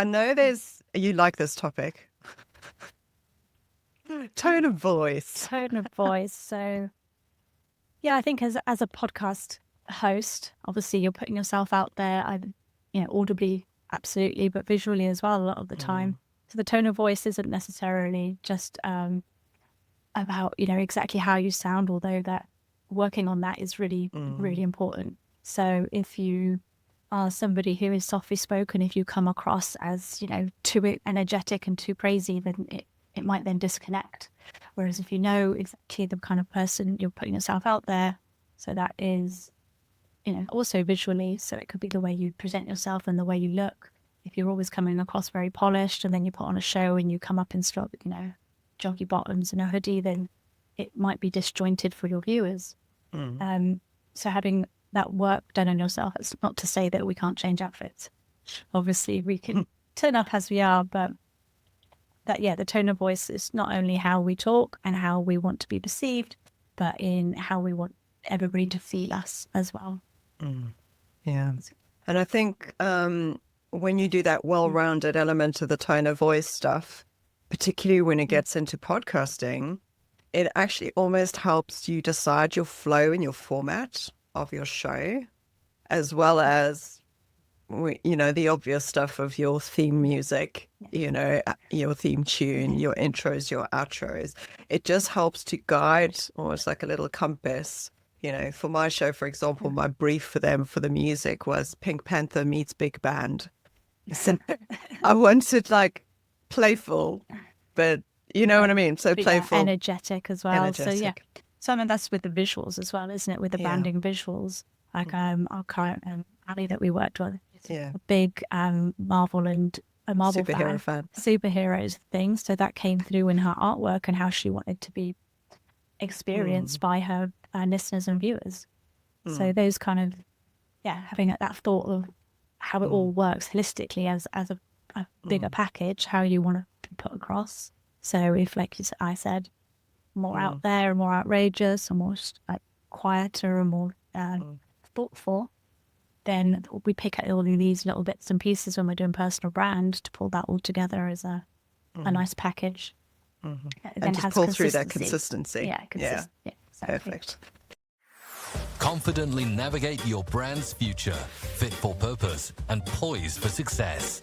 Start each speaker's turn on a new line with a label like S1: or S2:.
S1: I know you like this topic. Tone of voice.
S2: Tone of voice. So, yeah, I think as a podcast host, obviously you're putting yourself out there, audibly, absolutely, but visually as well a lot of the time. So the tone of voice isn't necessarily just about, exactly how you sound, although that working on that is really, really important. So if you are somebody who is softly spoken, if you come across as, too energetic and too crazy, then it might then disconnect. Whereas if you know exactly the kind of person you're putting yourself out there, so that is, also visually, so it could be the way you present yourself and the way you look. If you're always coming across very polished and then you put on a show and you come up in stock, joggy bottoms and a hoodie, then it might be disjointed for your viewers. So having that work done on yourself, it's not to say that we can't change outfits. Obviously, we can turn up as we are, but the tone of voice is not only how we talk and how we want to be perceived, but in how we want everybody to feel us as well.
S1: Yeah. And I think when you do that well-rounded element of the tone of voice stuff, particularly when it gets into podcasting, it actually almost helps you decide your flow and your format of your show, as well as, the obvious stuff of your theme music, your theme tune, your intros, your outros. It just helps to guide, almost like a little compass. For my show, for example, my brief for them for the music was Pink Panther meets Big Band. So I wanted like playful, but you know what I mean? So playful.
S2: Energetic as well. Energetic. So yeah. So I mean, that's with the visuals as well, isn't it? With the banding visuals. Like our current Ali that we worked with. A big Marvel
S1: superhero fan.
S2: Superheroes thing. So that came through in her artwork and how she wanted to be experienced by her listeners and viewers. So those kind of, having that thought of how it all works holistically as a bigger package, how you want to be put across. So if, like I said, more out there, more outrageous, or more quieter, and more thoughtful, then we pick up all these little bits and pieces when we're doing personal brand to pull that all together as a nice package.
S1: And just pull through that consistency.
S2: Yeah, exactly.
S1: Perfect.
S3: Confidently navigate your brand's future, fit for purpose and poised for success.